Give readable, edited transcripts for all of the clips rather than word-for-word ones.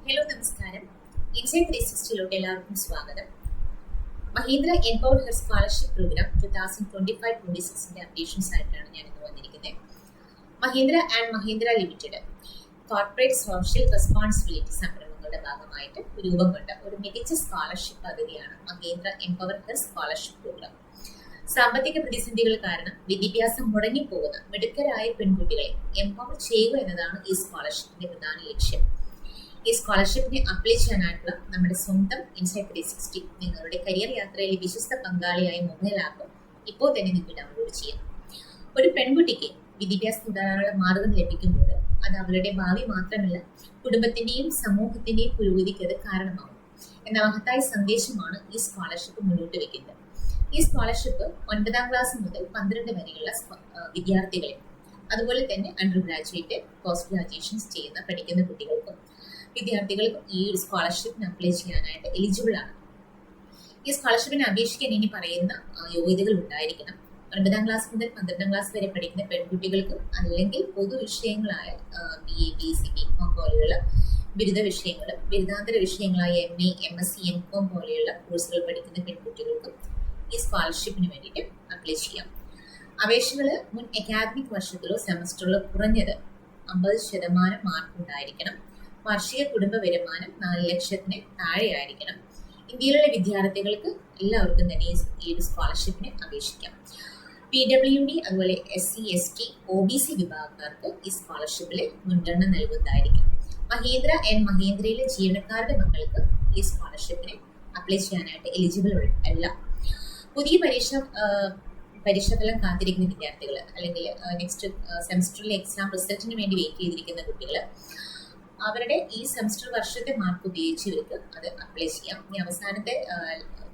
Hello നമസ്കാരം. Insight 360 എല്ലാവർക്കും സ്വാഗതം. Mahindra empower her scholarship programme 2025-26 അപ്ഡേഷൻസ് ആയിട്ടാണ് ഞാൻ ഇന്ന് വന്നിരിക്കുന്നത്. Mahindra and Mahindra limited corporate social responsibility സംരംഭങ്ങളുടെ ഭാഗമായിട്ട് രൂപം കൊണ്ട ഒരു മികച്ച സ്കോളർഷിപ്പ് പദ്ധതിയാണ് Mahindra empower her scholarship programme. സാമ്പത്തിക പ്രതിസന്ധികൾ കാരണം വിദ്യാഭ്യാസം മുടങ്ങിപ്പോകുന്ന മിടുക്കരായ പെൺകുട്ടികളെ എംപവർ ചെയ്യുക എന്നതാണ് ഈ സ്കോളർഷിപ്പിന്റെ പ്രധാന ലക്ഷ്യം. ഈ സ്കോളർഷിപ്പിനെ അപ്ലൈ ചെയ്യാനായിട്ടുള്ള നമ്മുടെ സ്വന്തം ഇൻസൈറ്റ് 360 നിങ്ങളുടെ കരിയർ യാത്രയിലെ വിശ്വസ്ത പങ്കാളിയായ മൊബൈൽ ആപ്പ് ഇപ്പോൾ തന്നെ നിങ്ങൾക്ക് ഡൗൺലോഡ് ചെയ്യാം. ഒരു പെൺകുട്ടിക്ക് വിദ്യാഭ്യാസം തുടരാനുള്ള മാർഗം ലഭിക്കുമ്പോൾ അത് അവരുടെ ഭാവി മാത്രമല്ല, കുടുംബത്തിന്റെയും സമൂഹത്തിന്റെയും പുരോഗതിക്ക് അത് കാരണമാകും എന്ന മഹത്തായ സന്ദേശമാണ് ഈ സ്കോളർഷിപ്പ് മുന്നോട്ട് വെക്കുന്നത്. ഈ സ്കോളർഷിപ്പ് 9ാം ക്ലാസ് മുതൽ 12 വരെയുള്ള വിദ്യാർത്ഥികളെ, അതുപോലെ തന്നെ അണ്ടർ ഗ്രാജുവേറ്റ്, പോസ്റ്റ് ഗ്രാജുവേഷൻസ് പഠിക്കുന്ന കുട്ടികൾക്കും വിദ്യാർത്ഥികൾക്കും ഈ ഒരു സ്കോളർഷിപ്പിന് അപ്ലൈ ചെയ്യാനായിട്ട് എലിജിബിൾ ആണ്. ഈ സ്കോളർഷിപ്പിന് അപേക്ഷിക്കാൻ ഇനി പറയുന്ന യോഗ്യതകൾ ഉണ്ടായിരിക്കണം. 9ാം ക്ലാസ് മുതൽ 12ാം ക്ലാസ് വരെ പഠിക്കുന്ന പെൺകുട്ടികൾക്കും അല്ലെങ്കിൽ പൊതുവിഷയങ്ങളായ BA, BSc, BCom പോലെയുള്ള ബിരുദ വിഷയങ്ങളും ബിരുദാന്തര വിഷയങ്ങളായ MA, MSc, MCom പോലെയുള്ള കോഴ്സുകൾ പഠിക്കുന്ന പെൺകുട്ടികൾക്കും ഈ സ്കോളർഷിപ്പിന് വേണ്ടിയിട്ട് അപ്ലൈ ചെയ്യാം. അപേക്ഷകൾ മുൻ അക്കാദമിക് വർഷത്തിലോ സെമസ്റ്ററിലോ കുറഞ്ഞത് 50% മാർക്ക് ഉണ്ടായിരിക്കണം. വാർഷിക കുടുംബ വരുമാനം 4 ലക്ഷത്തിന് താഴെയായിരിക്കണം. ഇന്ത്യയിലുള്ള വിദ്യാർത്ഥികൾക്ക് എല്ലാവർക്കും തന്നെ ഈ ഒരു സ്കോളർഷിപ്പിന് അപേക്ഷിക്കാം. PWD അതുപോലെ SC, ST, OBC വിഭാഗക്കാർക്ക് ഈ സ്കോളർഷിപ്പിൽ മുൻഗണന നൽകുന്നതായിരിക്കും. മഹീന്ദ്ര ആൻഡ് മഹീന്ദ്രയിലെ ജീവനക്കാരുടെ മക്കൾക്ക് ഈ സ്കോളർഷിപ്പിന് അപ്ലൈ ചെയ്യാനായിട്ട് എലിജിബിൾ അല്ല. പുതിയ പരീക്ഷാഫലം കാത്തിരിക്കുന്ന വിദ്യാർത്ഥികൾ അല്ലെങ്കിൽ നെക്സ്റ്റ് സെമസ്റ്ററിലെ എക്സാം റിസൾട്ടിന് വേണ്ടി വെയിറ്റ് ചെയ്തിരിക്കുന്ന കുട്ടികൾ അവരുടെ ഈ സെമസ്റ്റർ വർഷത്തെ മാർക്ക് ഉപയോഗിച്ച് ഇവർക്ക് അത് അപ്ലൈ ചെയ്യാം. ഇനി അവസാനത്തെ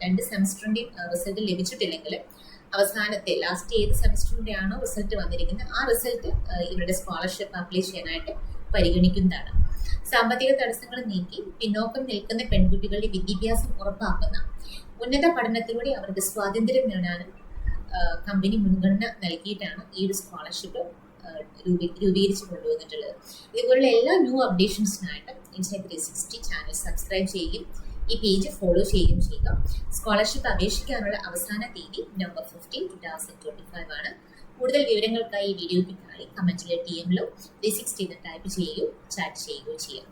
2 സെമസ്റ്ററിന്റെയും റിസൾട്ട് ലഭിച്ചിട്ടില്ലെങ്കിൽ അവസാനത്തെ ലാസ്റ്റ് ഏത് സെമസ്റ്ററിന്റെ ആണോ റിസൾട്ട് വന്നിരിക്കുന്നത് ആ റിസൾട്ട് ഇവരുടെ സ്കോളർഷിപ്പ് അപ്ലൈ ചെയ്യാനായിട്ട് പരിഗണിക്കുന്നതാണ്. സാമ്പത്തിക തടസ്സങ്ങൾ നീക്കി പിന്നോക്കം നിൽക്കുന്ന പെൺകുട്ടികളുടെ വിദ്യാഭ്യാസം ഉറപ്പാക്കുന്ന ഉന്നത പഠനത്തിലൂടെ അവർക്ക് സ്വാതന്ത്ര്യം നേടാനും കമ്പനി മുൻഗണന നൽകിയിട്ടാണ് ഈ ഒരു സ്കോളർഷിപ്പ് രൂപീകരിച്ച് കൊണ്ടുവന്നിട്ടുള്ളത്. ഇതുപോലുള്ള എല്ലാ ന്യൂ അപ്ഡേഷൻസിനായിട്ട് ഇൻസൈറ്റ് 360 ചാനൽ സബ്സ്ക്രൈബ് ചെയ്യുകയും ഈ പേജ് ഫോളോ ചെയ്യുകയും ചെയ്യുക. സ്കോളർഷിപ്പ് അപേക്ഷിക്കാനുള്ള അവസാന തീയതി November 15, 2025 ആണ്. കൂടുതൽ വിവരങ്ങൾക്കായി ഈ വീഡിയോയ്ക്ക് താഴെ കമന്റിലെ TM-ലോ 360 എന്ന് ടൈപ്പ് ചെയ്യുകയോ ചാറ്റ് ചെയ്യുകയോ ചെയ്യാം.